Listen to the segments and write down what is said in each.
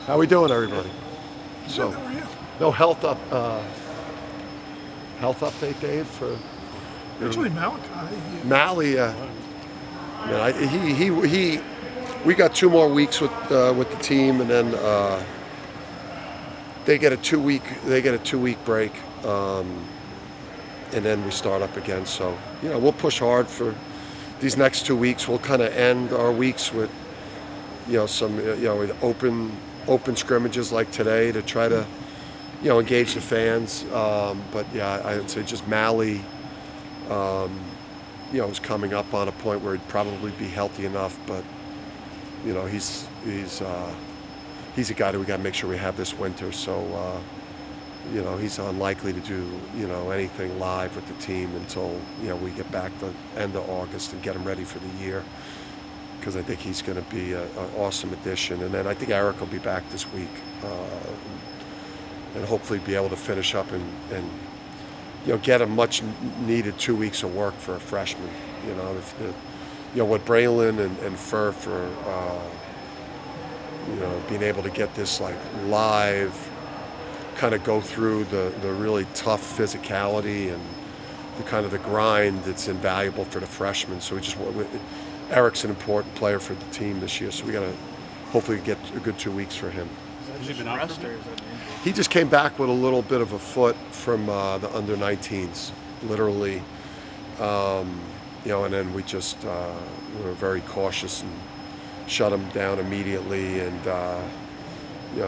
How we doing, everybody? So, How are you? no health update, Dave, for Actually, Malachi. Mally. Man, we got 2 more weeks with the team, and then they get a 2 week break, and then we start up again. So we'll push hard for these next 2 weeks. We'll kind of end our weeks with some with open scrimmages like today to try to engage the fans. But yeah, I would say just Mally. Is coming up on a point where he'd probably be healthy enough, but he's a guy that we got to make sure we have this winter. So he's unlikely to do anything live with the team until we get back the end of August and get him ready for the year, because I think he's going to be an awesome addition. And then I think Eric will be back this week, and hopefully be able to finish up and get a much needed 2 weeks of work for a freshman. What Braylon and Fur for being able to get this like live, kind of go through the really tough physicality and the grind that's invaluable for the freshmen. So Eric's an important player for the team this year, so we got to hopefully get a good 2 weeks for him. Has he been out for a He just came back with a little bit of a foot from the under-19s, literally. And then we just we were very cautious and shut him down immediately, and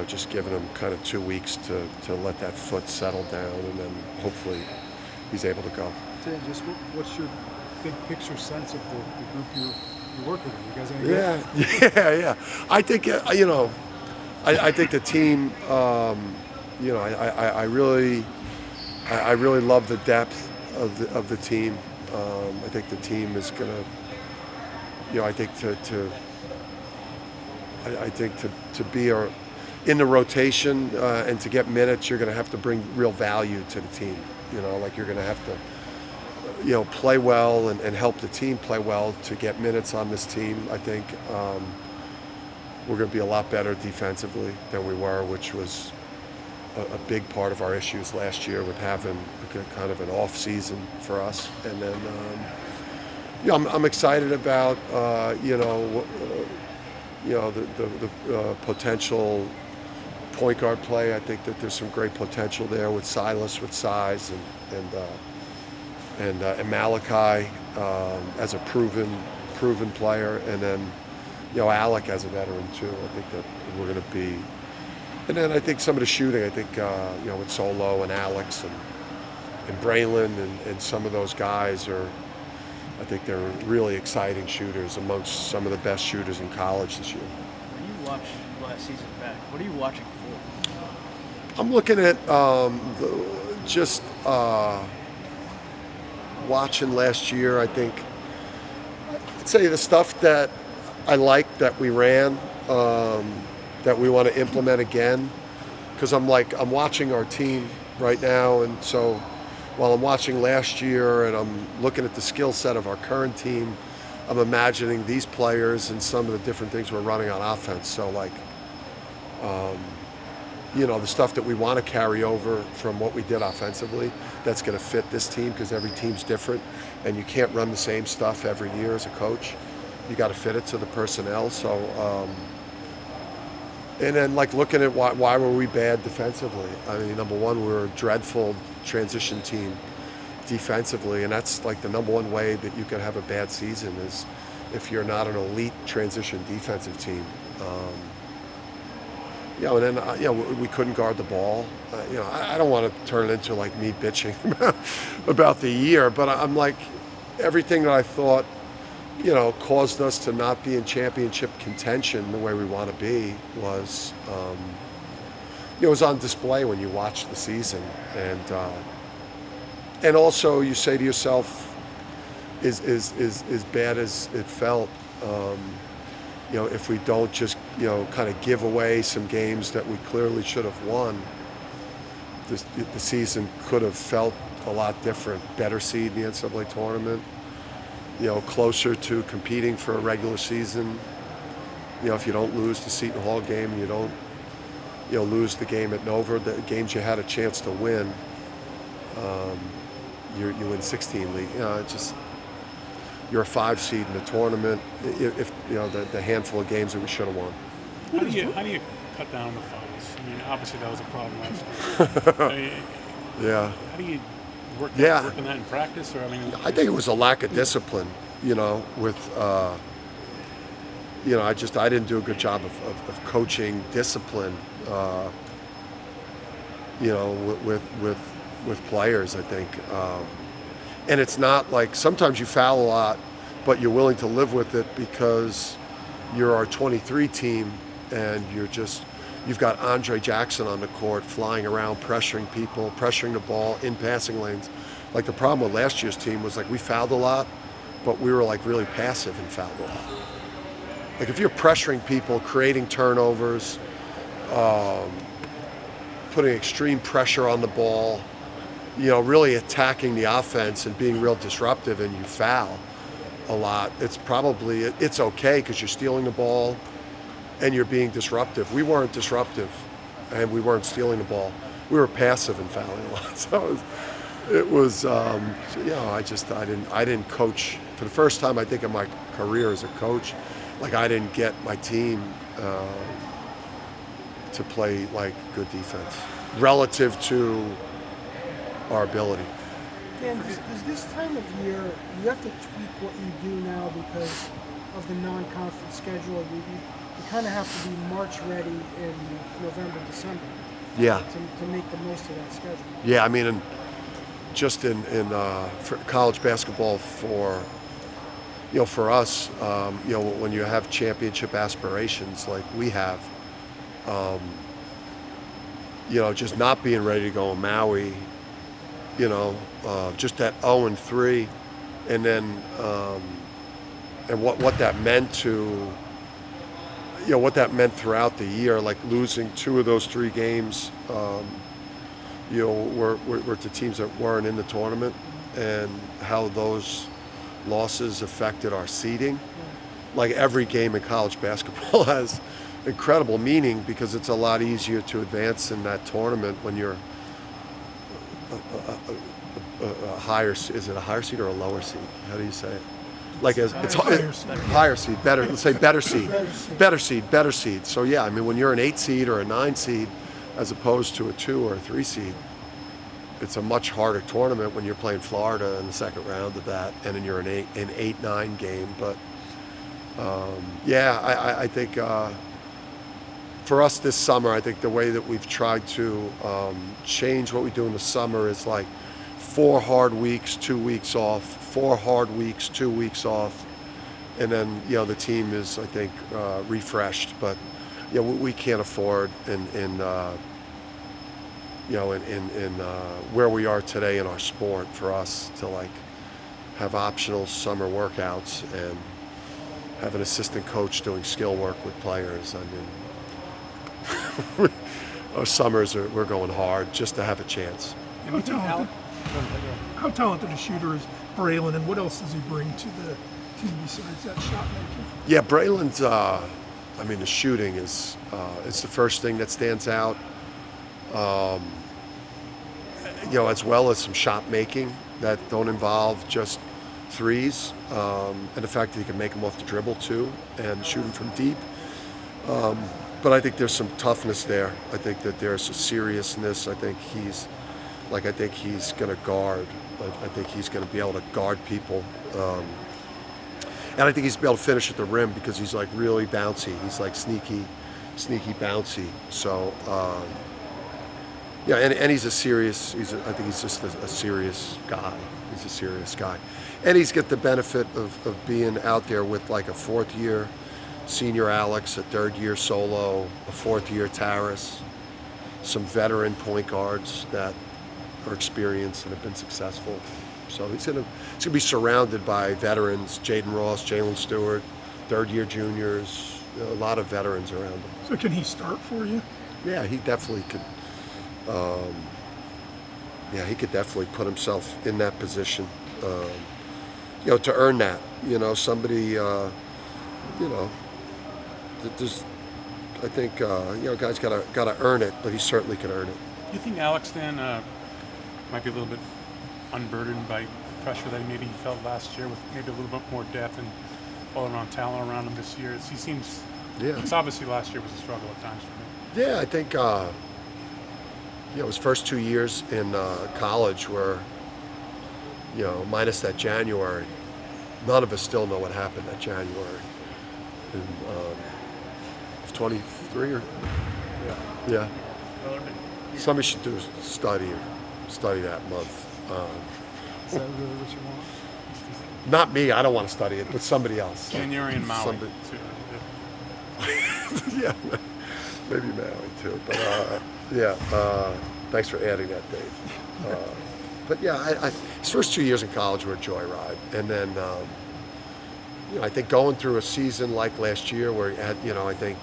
just giving him kind of 2 weeks to let that foot settle down, and then hopefully he's able to go. Dan, just what's your big picture sense of the group you're working with? You guys any good? Yeah. I think I think the team. I really love the depth of the team. I think the team is gonna. I think to be in the rotation and to get minutes, you're going to have to bring real value to the team. You're going to have to, play well and help the team play well to get minutes on this team. I think we're going to be a lot better defensively than we were, which was a big part of our issues last year with having kind of an off season for us. And then, I'm excited about, the potential point guard play. I think that there's some great potential there with Silas, with size, and Malachi as a proven player, and then Alec as a veteran too. I think that we're going to be, and then I think some of the shooting. I think with Solo and Alex and Braylon and some of those guys are. I think they're really exciting shooters, amongst some of the best shooters in college this year. When you watch last season back, what are you watching for? I'm looking at watching last year. I think I'd say the stuff that I liked that we ran, that we want to implement again, because I'm watching our team right now, and so while I'm watching last year and I'm looking at the skill set of our current team, I'm imagining these players and some of the different things we're running on offense. So the stuff that we want to carry over from what we did offensively, that's going to fit this team, because every team's different and you can't run the same stuff every year as a coach. You got to fit it to the personnel. So, and then looking at why were we bad defensively? I mean, number one, we're a dreadful transition team defensively, and that's the number one way that you can have a bad season is if you're not an elite transition defensive team. And then we couldn't guard the ball. I don't want to turn it into me bitching about the year, but I'm everything that I thought caused us to not be in championship contention the way we want to be was on display when you watch the season, and also you say to yourself, is bad as it felt, if we don't just kind of give away some games that we clearly should have won, the season could have felt a lot different. Better seed in the NCAA tournament. Closer to competing for a regular season. If you don't lose the Seton Hall game, you don't lose the game at Nova, the games you had a chance to win, you win 16 league. It's just you're a 5 seed in the tournament. If the handful of games that we should have won. How do you cut down the fouls? I mean, obviously that was a problem last year. I mean, Yeah. how do you work on that in practice? Or I think it was a lack of discipline. With I didn't do a good job of coaching discipline. With players, I think. And it's not like sometimes you foul a lot, but you're willing to live with it because you're our 23 team and you've got Andre Jackson on the court flying around, pressuring people, pressuring the ball in passing lanes. Like the problem with last year's team was like we fouled a lot, but we were like really passive and fouled a lot. Like if you're pressuring people, creating turnovers, putting extreme pressure on the ball, really attacking the offense and being real disruptive, and you foul a lot, it's okay because you're stealing the ball and you're being disruptive. We weren't disruptive and we weren't stealing the ball. We were passive and fouling a lot. So I didn't coach for the first time I think in my career as a coach. Like I didn't get my team to play like good defense relative to our ability. Dan, does this time of year, you have to tweak what you do now because of the non-conference schedule? You kind of have to be March ready in November, December. Yeah. To make the most of that schedule. Yeah, I mean, just in for college basketball for us, when you have championship aspirations like we have, just not being ready to go in Maui, just at 0-3, and then and what that meant to, what that meant throughout the year, like losing 2 of those 3 games, were to teams that weren't in the tournament, and how those losses affected our seeding. Like every game in college basketball has incredible meaning because it's a lot easier to advance in that tournament when you're a higher. Is it a higher seed or a lower seed? How do you say it? Like it's higher seed, better. Let's say better seed. So yeah, I mean when you're an 8 seed or a 9 seed, as opposed to a 2 or a 3 seed, it's a much harder tournament when you're playing Florida in the second round of that, and then you're an 8-9 game. But I think for us this summer, I think the way that we've tried to change what we do in the summer is like 4 hard weeks, 2 weeks off, 4 hard weeks, 2 weeks off, and then the team is, I think, refreshed. But we can't afford in where we are today in our sport for us to like have optional summer workouts and have an assistant coach doing skill work with players. I mean, our summers we're going hard just to have a chance. How talented a shooter is Braylon, and what else does he bring to the team besides that shot making? Yeah, Braylon's. The shooting is it's the first thing that stands out. As well as some shot making that don't involve just threes, and the fact that he can make them off the dribble too and shoot them from deep. But I think there's some toughness there. I think that there's a seriousness. I think he's going to guard. I think he's going to be able to guard people. And I think he's going to be able to finish at the rim because he's like really bouncy. He's like sneaky bouncy. So, and he's I think he's just a serious guy. He's a serious guy. And he's got the benefit of being out there with like a 4th-year senior Alex, a 3rd-year Solo, a 4th-year Taris, some veteran point guards that are experienced and have been successful. So he's gonna be surrounded by veterans, Jaden Ross, Jalen Stewart, 3rd-year juniors, a lot of veterans around him. So can he start for you? Yeah, he definitely could. He could definitely put himself in that position, to earn that. Somebody, there's I think guys gotta earn it, but he certainly can earn it. Do you think Alex then might be a little bit unburdened by pressure that maybe he felt last year, with maybe a little bit more depth and all-around talent around him this year? He seems. Yeah. It's obviously last year was a struggle at times for him. Yeah, I think his first 2 years in college were, minus that January. None of us still know what happened that January. And, 23 or yeah. Somebody should do a study that month. Is that really what you want? Not me. I don't want to study it, but somebody else. January and Maui Somebody- too. Yeah, maybe Maui too. But thanks for adding that, Dave. But yeah, his first 2 years in college were a joyride, and then I think going through a season like last year where he had, I think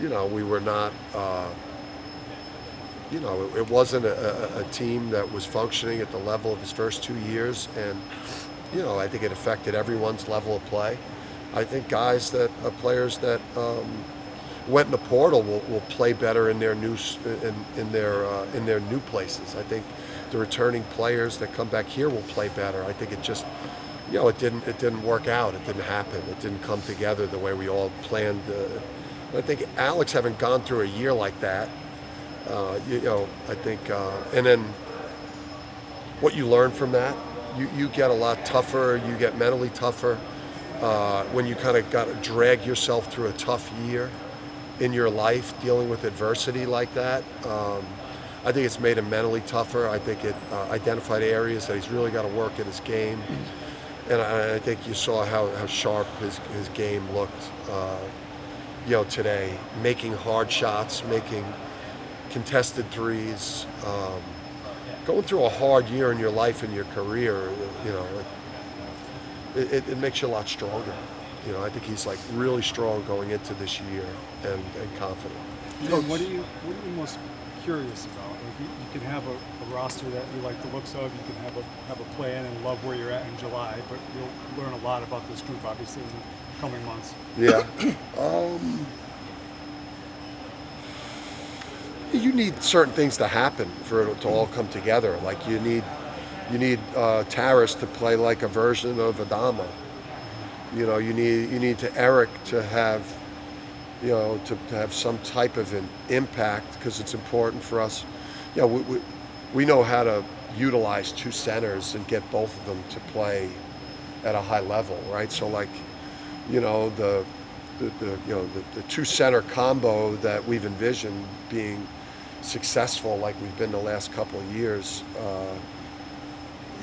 we were not. It wasn't a team that was functioning at the level of his first 2 years, and I think it affected everyone's level of play. I think players that went in the portal will play better in their new places. I think the returning players that come back here will play better. I think it just it didn't work out. It didn't happen. It didn't come together the way we all planned. I think Alex, having gone through a year like that, I think, and then what you learn from that, you get a lot tougher. You get mentally tougher when you kind of got to drag yourself through a tough year in your life, dealing with adversity like that. I think it's made him mentally tougher. I think it identified areas that he's really got to work at his game. And I think you saw how sharp his game looked, today, making hard shots, making contested threes. Going through a hard year in your life and your career, it makes you a lot stronger. I think he's like really strong going into this year and confident. Coach, what are you most curious about? Like you can have a roster that you like the looks of. You can have a plan and love where you're at in July, but you'll learn a lot about this group obviously in the coming months. Yeah. You need certain things to happen for it to all come together. Like you need Taris to play like a version of Adama. You need to Eric to have to have some type of an impact, because it's important for us. We know how to utilize two centers and get both of them to play at a high level, right? So like, the two center combo that we've envisioned being successful like we've been the last couple of years,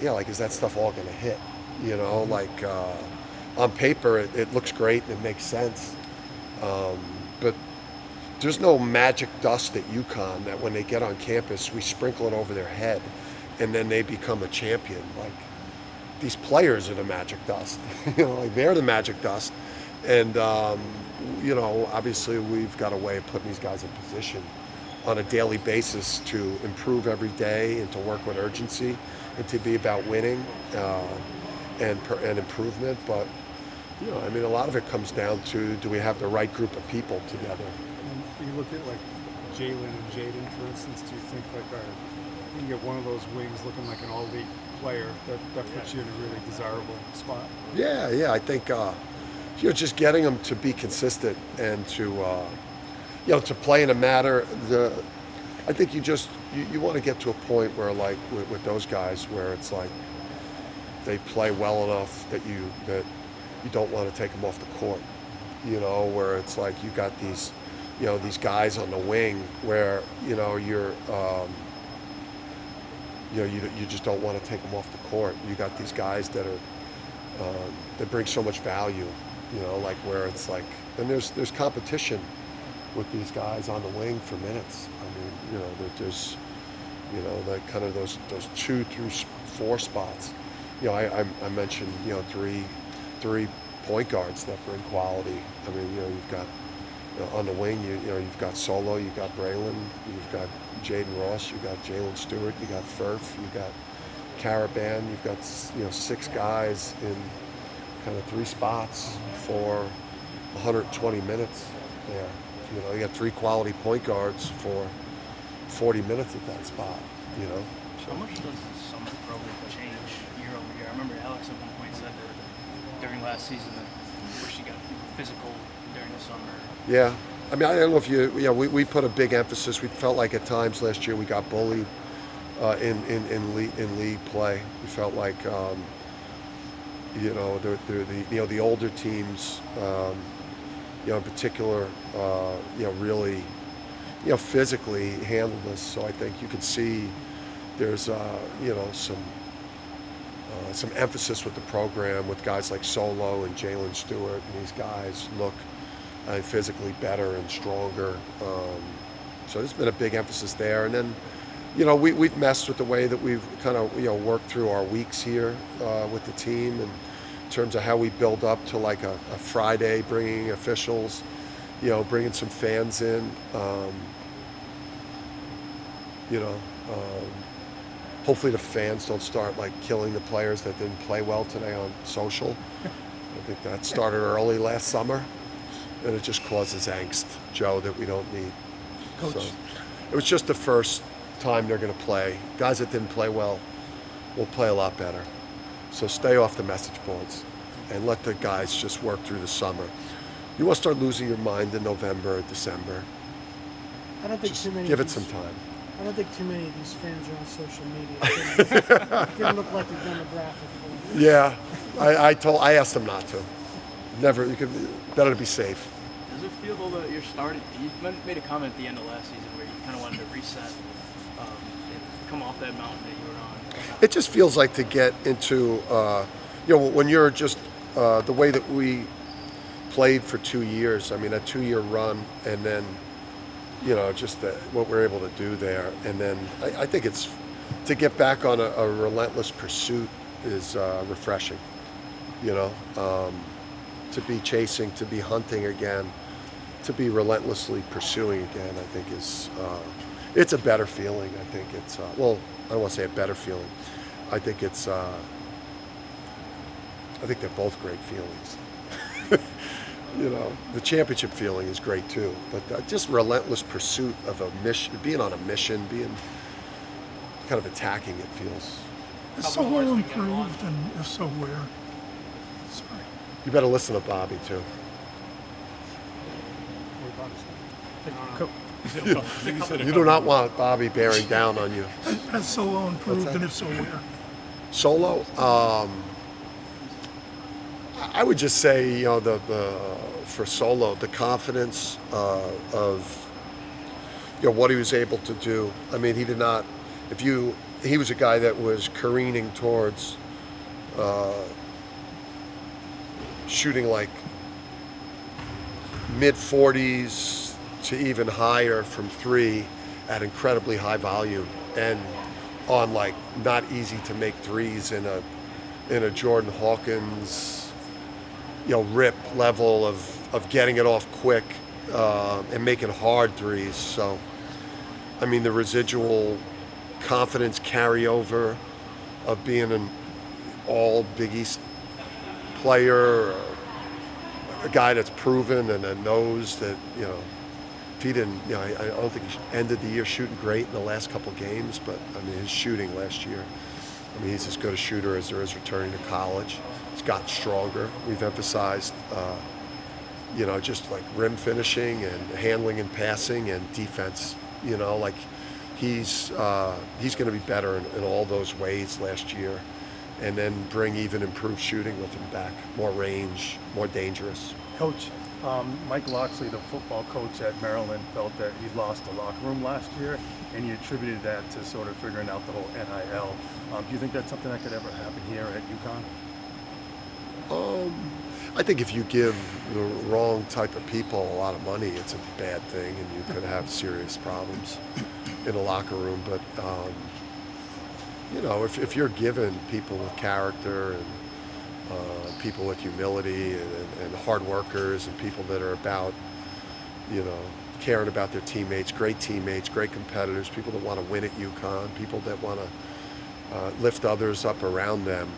is that stuff all going to hit? On paper it looks great and it makes sense, but there's no magic dust at UConn that when they get on campus we sprinkle it over their head and then they become a champion. Like, these players are the magic dust. They're the magic dust, and obviously we've got a way of putting these guys in position on a daily basis to improve every day and to work with urgency and to be about winning and improvement. But a lot of it comes down to, do we have the right group of people together? And you look at like Jalen and Jaden, for instance. Do you think you can get one of those wings looking like an all-league player that puts you in a really desirable spot? Yeah. I think just getting them to be consistent and to to play in a manner. I think you want to get to a point where, like with those guys, where it's like they play well enough that you don't want to take them off the court. Where it's like you got these these guys on the wing where you're you just don't want to take them off the court. You got these guys that are that bring so much value. Like where it's like, and there's competition with these guys on the wing for minutes. There's like kind of those 2 through 4 spots. I mentioned three point guards that bring quality. You've got on the wing, you've got Solo, you've got Braylon, you've got Jaden Ross, you've got Jalen Stewart, you got Furf, you've got Caravan, you've got 6 guys in kind of 3 spots for 120 minutes there. You know, you got 3 quality point guards for 40 minutes at that spot. You know. How much does the summer program change year over year? I remember Alex at one point said that during last season that she got physical during the summer. Yeah. I mean, I don't know if we put a big emphasis. We felt like at times last year we got bullied in league play. We felt like, the older teams, in particular, really, physically handled us. So I think you could see there's, some emphasis with the program with guys like Solo and Jalen Stewart, and these guys look physically better and stronger. So there's been a big emphasis there. And then, we've messed with the way that we've kind of, worked through our weeks here with the team in terms of how we build up to like a Friday, bringing officials, bringing some fans in. Hopefully the fans don't start like killing the players that didn't play well today on social. I think that started early last summer, and it just causes angst, Joe, that we don't need. Coach. So it was just the first time they're going to play. Guys that didn't play well will play a lot better. So stay off the message boards and let the guys just work through the summer. You want to start losing your mind in November or December. I don't think Just too many. give of it these- some time. I don't think too many of these fans are on social media. It didn't look like the demographic. Yeah, I asked them not to. Never. Better to be safe. Does it feel though that you're starting? You made a comment at the end of last season where you kind of wanted to reset, and come off that mountain that you were on. It just feels like to get into, when you're just the way that we played for 2 years. I mean, a 2-year run, and then, just what we're able to do there. And then I think it's to get back on a relentless pursuit is refreshing. To be chasing, to be hunting again, to be relentlessly pursuing again. I think is it's a better feeling. I think it's I don't want to say a better feeling. I think it's I think they're both great feelings. The championship feeling is great too, but just relentless pursuit of a mission, being on a mission, being kind of attacking it feels. Is Solo improved, and if so, where? Sorry. You better listen to Bobby too. You do not want Bobby bearing down on you. Has Solo improved, and if so, where? Solo, I would just say, for Solo, the confidence of what he was able to do. I mean, he did not. He was a guy that was careening towards shooting like mid 40s to even higher from 3 at incredibly high volume, and on like not easy to make threes in a Jordan Hawkins rip level of getting it off quick and making hard threes. So I mean, the residual confidence carryover of being an all Big East player, a guy that's proven and that knows that, if he didn't, I don't think he ended the year shooting great in the last couple games, but I mean, his shooting last year, I mean, he's as good a shooter as there is returning to college. He's gotten stronger. We've emphasized, just like rim finishing and handling and passing and defense. Like he's going to be better in all those ways last year, and then bring even improved shooting with him back, more range, more dangerous. Coach, Mike Loxley, the football coach at Maryland, felt that he lost the locker room last year, and he attributed that to sort of figuring out the whole NIL. Do you think that's something that could ever happen here at UConn? I think if you give the wrong type of people a lot of money, it's a bad thing, and you could have serious problems in a locker room. But if you're given people with character and people with humility and hard workers and people that are about, caring about their teammates, great competitors, people that want to win at UConn, people that want to lift others up around them,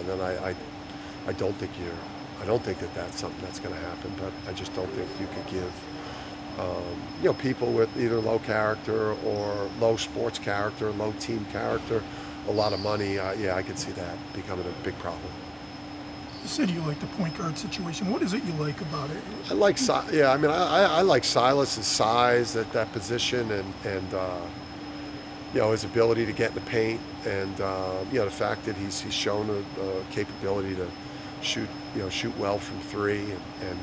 then I don't think I don't think that that's something that's going to happen, but I just don't think you could give people with either low character or low sports character, low team character, a lot of money. Yeah, I could see that becoming a big problem. You said you like the point guard situation. What is it you like about it? I like, I like Silas's size at that position, and his ability to get in the paint, and the fact that he's shown a capability to shoot well from three, and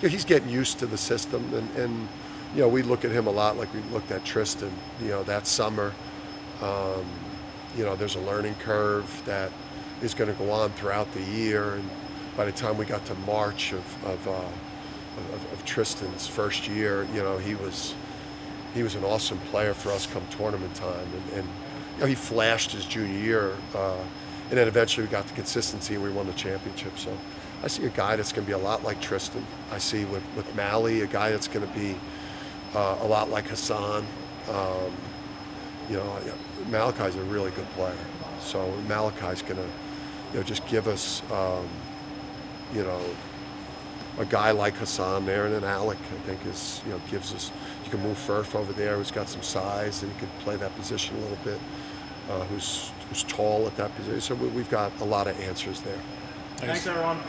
he's getting used to the system, and we look at him a lot like we looked at Tristan, that summer. There's a learning curve that is going to go on throughout the year, and by the time we got to March of Tristan's first year, he was an awesome player for us come tournament time, and he flashed his junior year, and then eventually we got the consistency and we won the championship. So I see a guy that's going to be a lot like Tristan. I see with Mally a guy that's going to be a lot like Hassan. Malachi's a really good player, so Malachi's going to just give us a guy like Hassan there, and then Alec, I think, gives us. You can move Furf over there, who's got some size, and he could play that position a little bit. Who's tall at that position. So we've got a lot of answers there. Thanks, everyone.